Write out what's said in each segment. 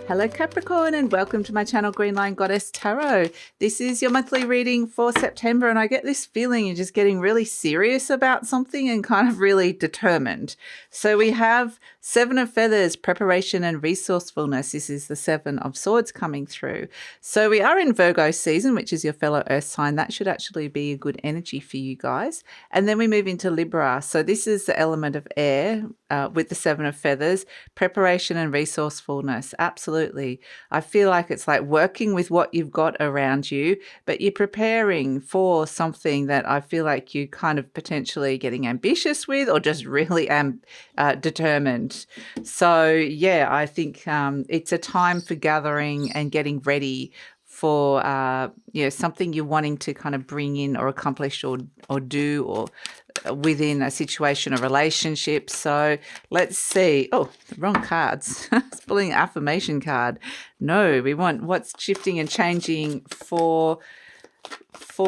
Hello Capricorn and welcome to my channel Green Line Goddess Tarot. This is your monthly reading for September and I get this feeling you're just getting really serious about something and kind of really determined. So we have Seven of Feathers, preparation and resourcefulness. This is the Seven of Swords coming through. So we are in Virgo season, which is your fellow earth sign. That should actually be a good energy for you guys. And then we move into Libra. So this is the element of air with the Seven of Feathers, preparation and resourcefulness. Absolutely. I feel like it's like working with what you've got around you, but you're preparing for something that I feel like you kind of potentially getting ambitious with or just really determined. So yeah, I think it's a time for gathering and getting ready for something you're wanting to kind of bring in or accomplish or do or within a situation or relationship. So let's see. Oh, the wrong cards. It's pulling an affirmation card. No, we want what's shifting and changing for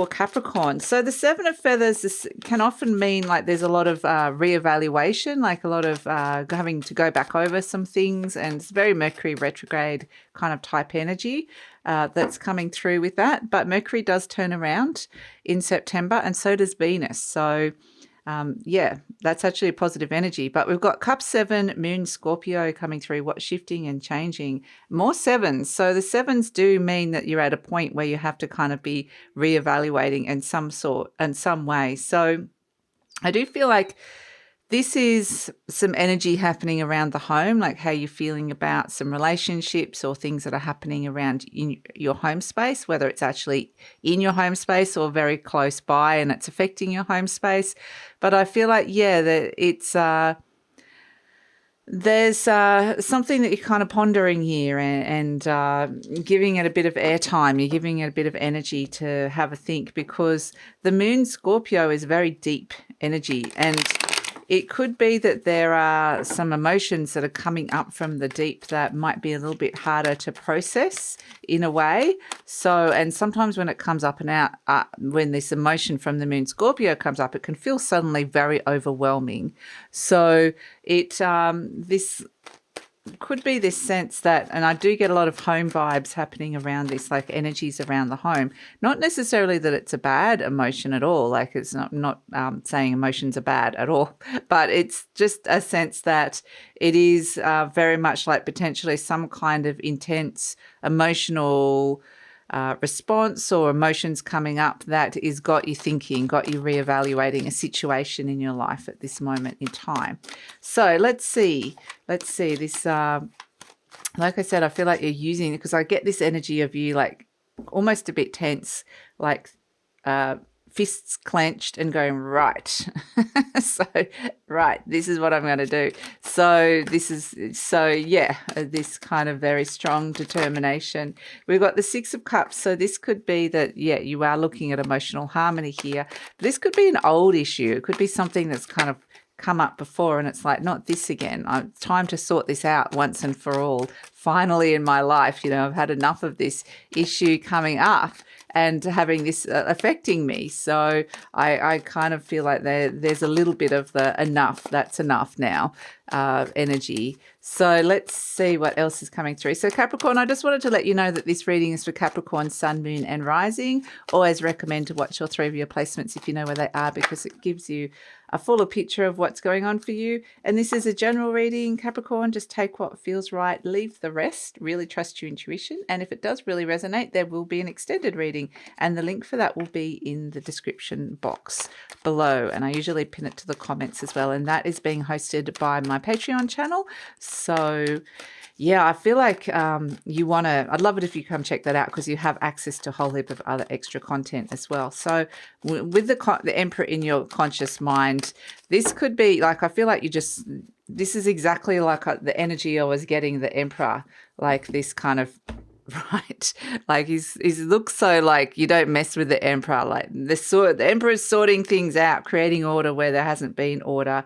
Capricorn. So the Seven of Feathers can often mean like there's a lot of reevaluation, like a lot of having to go back over some things, and it's very Mercury retrograde kind of type energy that's coming through with that. But Mercury does turn around in September and so does Venus. So yeah, that's actually a positive energy. But we've got Cup 7, Moon, Scorpio coming through, what's shifting and changing. More sevens. So the sevens do mean that you're at a point where you have to kind of be reevaluating in some sort, in some way. So I do feel like this is some energy happening around the home, like how you're feeling about some relationships or things that are happening around in your home space, whether it's actually in your home space or very close by and it's affecting your home space. But I feel like, yeah, that it's there's something that you're kind of pondering here and giving it a bit of airtime. You're giving it a bit of energy to have a think, because the Moon Scorpio is very deep energy, and it could be that there are some emotions that are coming up from the deep that might be a little bit harder to process in a way. So, and sometimes when it comes up and out, when this emotion from the Moon Scorpio comes up, it can feel suddenly very overwhelming. So this could be this sense that, and I do get a lot of home vibes happening around this, like energies around the home. Not necessarily that it's a bad emotion at all, like it's not saying emotions are bad at all, but it's just a sense that it is very much like potentially some kind of intense emotional response or emotions coming up that is got you thinking, got you reevaluating a situation in your life at this moment in time. So let's see this. Like I said, I feel like you're using it because I get this energy of you like almost a bit tense, like fists clenched and going, right. So, right, this is what I'm going to do. So yeah, this kind of very strong determination. We've got the Six of Cups. So this could be that, yeah, you are looking at emotional harmony here. This could be an old issue. It could be something that's kind of come up before and it's like, not this again. It's time to sort this out once and for all. Finally in my life, I've had enough of this issue coming up and having this affecting me. So I kind of feel like there's a little bit of the enough, that's enough now energy. So let's see what else is coming through. So Capricorn, I just wanted to let you know that this reading is for Capricorn, Sun, Moon and Rising. Always recommend to watch all three of your placements if you know where they are, because it gives you a fuller picture of what's going on for you. And this is a general reading, Capricorn. Just take what feels right, leave the rest, really trust your intuition. And if it does really resonate, there will be an extended reading, and the link for that will be in the description box below. And I usually pin it to the comments as well. And that is being hosted by my Patreon channel. So yeah, I feel like I'd love it if you come check that out, because you have access to a whole heap of other extra content as well. So with the Emperor in your conscious mind, this could be like, I feel like this is exactly like the energy I was getting the Emperor, like this kind of, right, like he looks so like you don't mess with the Emperor, like the Emperor's sorting things out, creating order where there hasn't been order.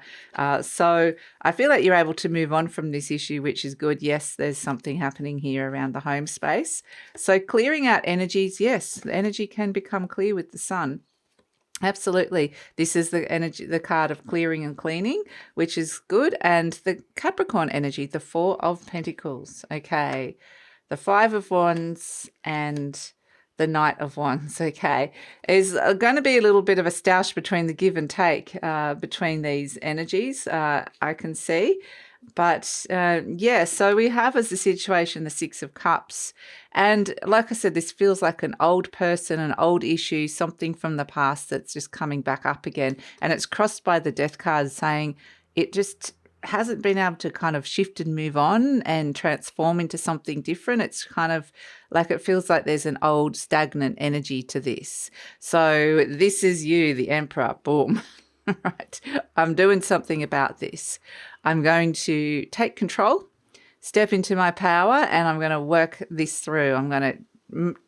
So I feel like you're able to move on from this issue, which is good. Yes, there's something happening here around the home space. So clearing out energies, yes, the energy can become clear with the Sun. Absolutely. This is the card of clearing and cleaning, which is good. And the Capricorn energy, the Four of Pentacles. Okay. the Five of Wands and the Knight of Wands, okay, is going to be a little bit of a stoush between the give and take between these energies, I can see. But yeah, so we have as a situation the Six of Cups. And like I said, this feels like an old person, an old issue, something from the past that's just coming back up again. And it's crossed by the Death card saying it just hasn't been able to kind of shift and move on and transform into something different. It's kind of like it feels like there's an old stagnant energy to this. So this is you, the Emperor. Boom. Right. I'm doing something about this. I'm going to take control, step into my power, and I'm going to work this through. I'm going to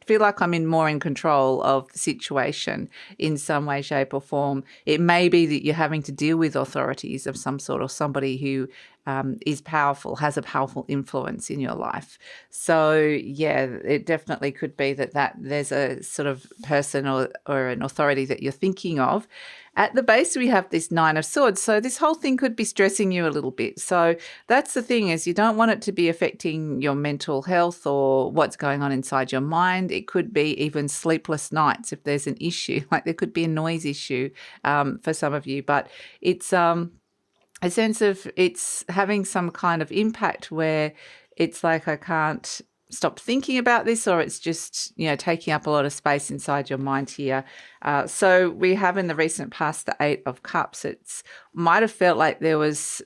feel like I'm more in control of the situation in some way, shape or form. It may be that you're having to deal with authorities of some sort or somebody who is powerful, has a powerful influence in your life. So yeah, it definitely could be that there's a sort of person or an authority that you're thinking of. At the base, we have this Nine of Swords. So this whole thing could be stressing you a little bit. So that's the thing, is you don't want it to be affecting your mental health or what's going on inside your mind. It could be even sleepless nights if there's an issue. Like there could be a noise issue for some of you. But it's a sense of it's having some kind of impact where it's like I can't stop thinking about this, or it's just, taking up a lot of space inside your mind here. So we have in the recent past the Eight of Cups. It's might have felt like there was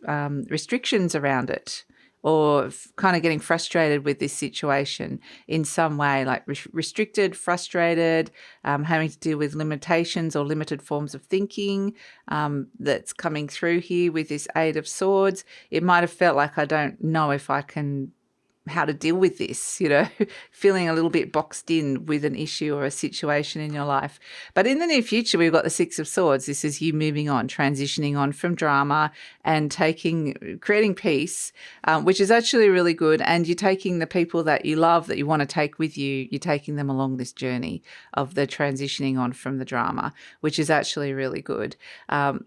restrictions around it, or kind of getting frustrated with this situation in some way, like restricted, frustrated, having to deal with limitations or limited forms of thinking that's coming through here with this Eight of Swords. It might have felt like I don't know if I can how to deal with this, feeling a little bit boxed in with an issue or a situation in your life. But in the near future, we've got the Six of Swords. This is you moving on, transitioning on from drama and creating peace, which is actually really good. And you're taking the people that you love, that you want to take with you, you're taking them along this journey of the transitioning on from the drama, which is actually really good.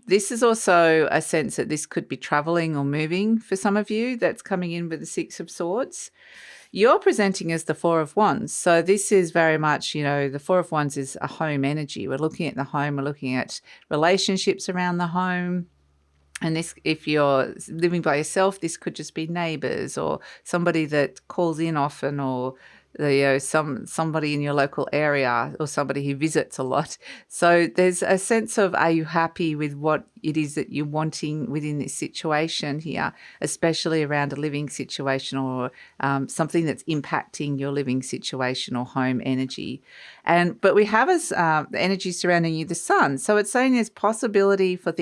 This is also a sense that this could be traveling or moving for some of you that's coming in with the Six of Swords. You're presenting as the Four of Wands. So this is very much, the Four of Wands is a home energy. We're looking at the home. We're looking at relationships around the home. And this, if you're living by yourself, this could just be neighbours or somebody that calls in often, or somebody in your local area, or somebody who visits a lot. So there's a sense of, are you happy with what it is that you're wanting within this situation here, especially around a living situation or something that's impacting your living situation or home energy. But we have as the energy surrounding you, the sun. So it's saying there's possibility for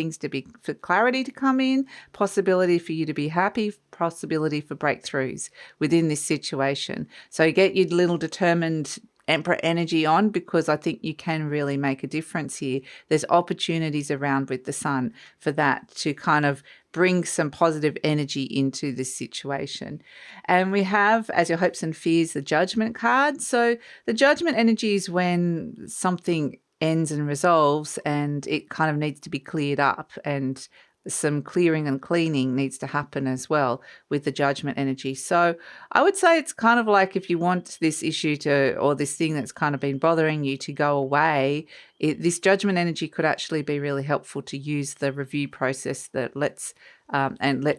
for clarity to come in, possibility for you to be happy, possibility for breakthroughs within this situation. So get your little determined Emperor energy on, because I think you can really make a difference here. There's opportunities around with the sun for that to kind of bring some positive energy into this situation. And we have, as your hopes and fears, the Judgment card. So the Judgment energy is when something ends and resolves and it kind of needs to be cleared up, and some clearing and cleaning needs to happen as well with the Judgment energy. So I would say it's kind of like, if you want this issue or this thing that's kind of been bothering you to go away, this Judgment energy could actually be really helpful to use the review process that let's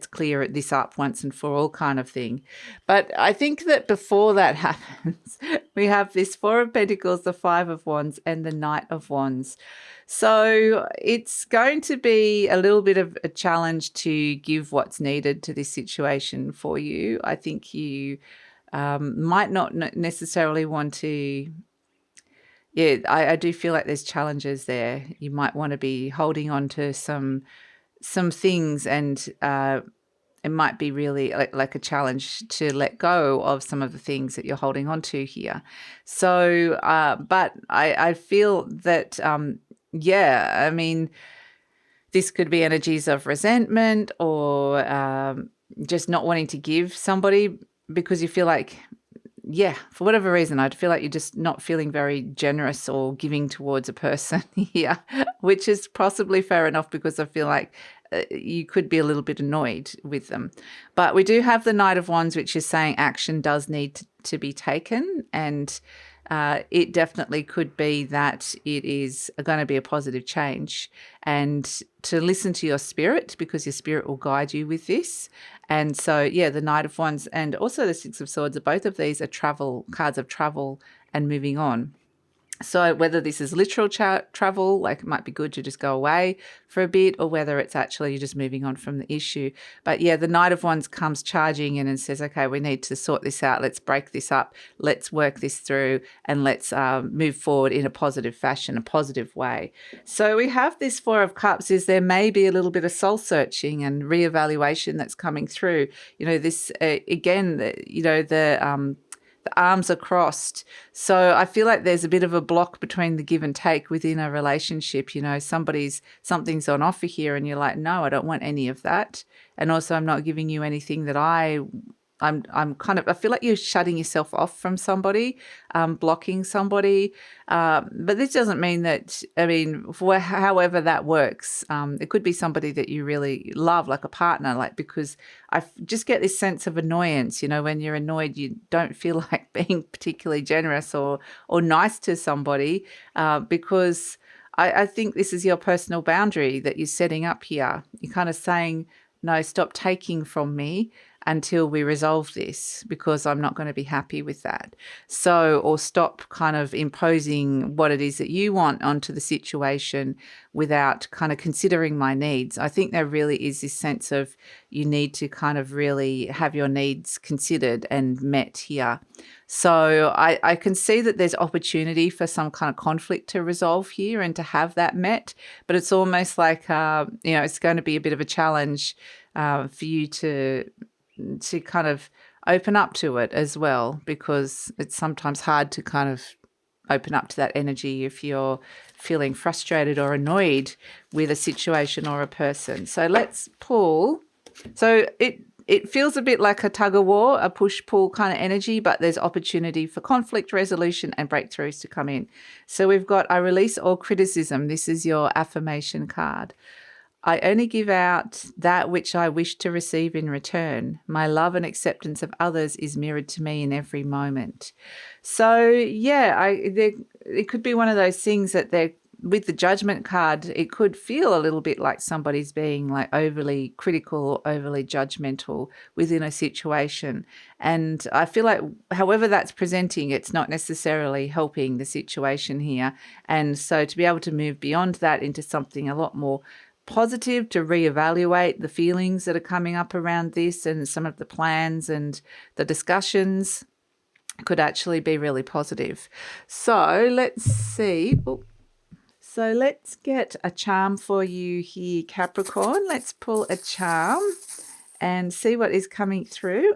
clear this up once and for all kind of thing. But I think that before that happens, we have this Four of Pentacles, the Five of Wands, and the Knight of Wands. So it's going to be a little bit of a challenge to give what's needed to this situation for you. I think you might not necessarily want to. Yeah, I do feel like there's challenges there. You might want to be holding on to some things, and it might be really like a challenge to let go of some of the things that you're holding on to here. So, but I feel that, I mean, this could be energies of resentment or just not wanting to give somebody because you feel like, for whatever reason, I'd feel like you're just not feeling very generous or giving towards a person here, which is possibly fair enough, because I feel like you could be a little bit annoyed with them. But we do have the Knight of Wands, which is saying action does need to be taken, and it definitely could be that it is going to be a positive change, and to listen to your spirit, because your spirit will guide you with this. And so, yeah, the Knight of Wands and also the Six of Swords, both of these are travel cards of travel and moving on. So whether this is literal travel, like it might be good to just go away for a bit, or whether it's actually you're just moving on from the issue. But yeah, the Knight of Wands comes charging in and says, okay, we need to sort this out. Let's break this up. Let's work this through, and let's move forward in a positive fashion, a positive way. So we have this Four of Cups. Is there may be a little bit of soul searching and reevaluation that's coming through. You know, this again, you know, the arms are crossed. So I feel like there's a bit of a block between the give and take within a relationship. You know, something's on offer here, and you're like, no, I don't want any of that. And also, I'm not giving you anything that I'm kind of, I feel like you're shutting yourself off from somebody, blocking somebody. But this doesn't mean that, I mean, however that works, it could be somebody that you really love, like a partner, like, because I just get this sense of annoyance. You know, when you're annoyed, you don't feel like being particularly generous or nice to somebody, because I think this is your personal boundary that you're setting up here. You're kind of saying, no, stop taking from me until we resolve this, because I'm not going to be happy with that. So, or stop kind of imposing what it is that you want onto the situation without kind of considering my needs. I think there really is this sense of you need to kind of really have your needs considered and met here. So I can see that there's opportunity for some kind of conflict to resolve here and to have that met, but it's almost like, you know, it's going to be a bit of a challenge for you to kind of open up to it as well, because it's sometimes hard to kind of open up to that energy if you're feeling frustrated or annoyed with a situation or a person. So let's pull. So it feels a bit like a tug of war, a push-pull kind of energy, but there's opportunity for conflict resolution and breakthroughs to come in. So we've got, I release all criticism. This is your affirmation card. I only give out that which I wish to receive in return. My love and acceptance of others is mirrored to me in every moment. So, yeah, it could be one of those things that with the Judgment card, it could feel a little bit like somebody's being like overly critical or overly judgmental within a situation. And I feel like however that's presenting, it's not necessarily helping the situation here. And so to be able to move beyond that into something a lot more positive, to reevaluate the feelings that are coming up around this and some of the plans and the discussions could actually be really positive. So let's see. So let's get a charm for you here, Capricorn. Let's pull a charm and see what is coming through.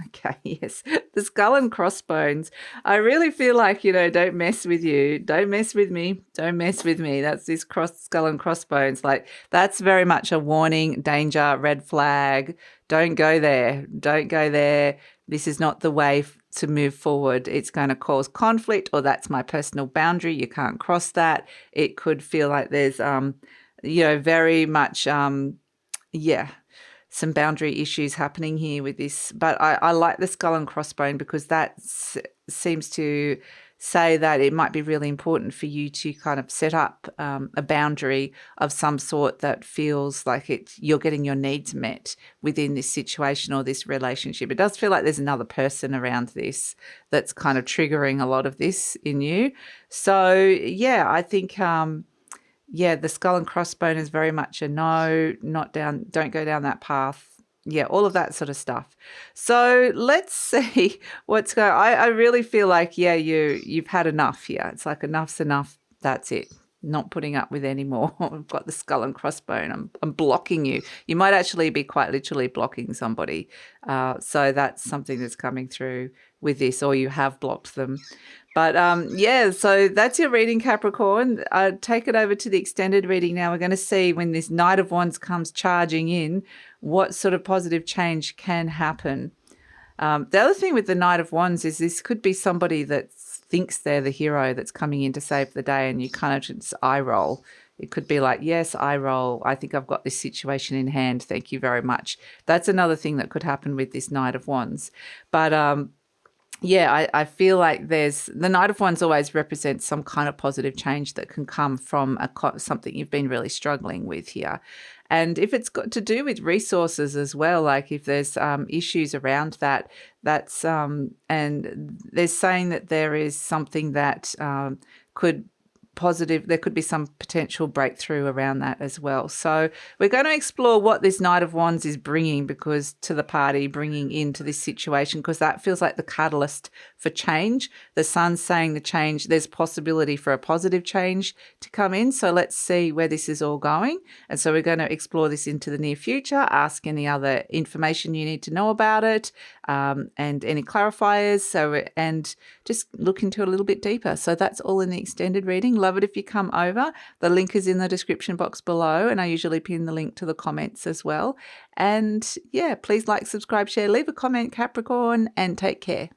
Okay, yes. The skull and crossbones. I really feel like, you know, don't mess with you. Don't mess with me. Don't mess with me. That's this skull and crossbones. Like, that's very much a warning, danger, red flag. Don't go there. Don't go there. This is not the way to move forward. It's going to cause conflict, or that's my personal boundary. You can't cross that. It could feel like there's, you know, very much, some boundary issues happening here with this. But I like the skull and crossbone, because that seems to say that it might be really important for you to kind of set up a boundary of some sort that feels like you're getting your needs met within this situation or this relationship. It does feel like there's another person around this that's kind of triggering a lot of this in you. So, yeah, I think... yeah, the skull and crossbone is very much a no, don't go down that path. Yeah, all of that sort of stuff. So let's see what's going on. I really feel like, yeah, you've had enough here. It's like enough's enough. That's it. Not putting up with any more. I've got the skull and crossbone. I'm blocking you. You might actually be quite literally blocking somebody. So that's something that's coming through with this, or you have blocked them. But yeah, so that's your reading, Capricorn. Take it over to the extended reading now. We're going to see when this Knight of Wands comes charging in, what sort of positive change can happen. The other thing with the Knight of Wands is this could be somebody that thinks they're the hero that's coming in to save the day, and you kind of just eye roll. It could be like, yes, I roll. I think I've got this situation in hand. Thank you very much. That's another thing that could happen with this Knight of Wands. But yeah, I feel like the Knight of Wands always represents some kind of positive change that can come from something you've been really struggling with here. And if it's got to do with resources as well, like if there's issues around that, and they're saying that there is something that there could be some potential breakthrough around that as well. So we're going to explore what this Knight of Wands is bringing to the party, bringing into this situation, because that feels like the catalyst for change. The Sun's saying there's possibility for a positive change to come in. So let's see where this is all going. And so we're going to explore this into the near future, ask any other information you need to know about it, and any clarifiers. And just look into it a little bit deeper. So that's all in the extended reading. Love it if you come over. The link is in the description box below, and I usually pin the link to the comments as well. And yeah, please like, subscribe, share, leave a comment, Capricorn, and take care.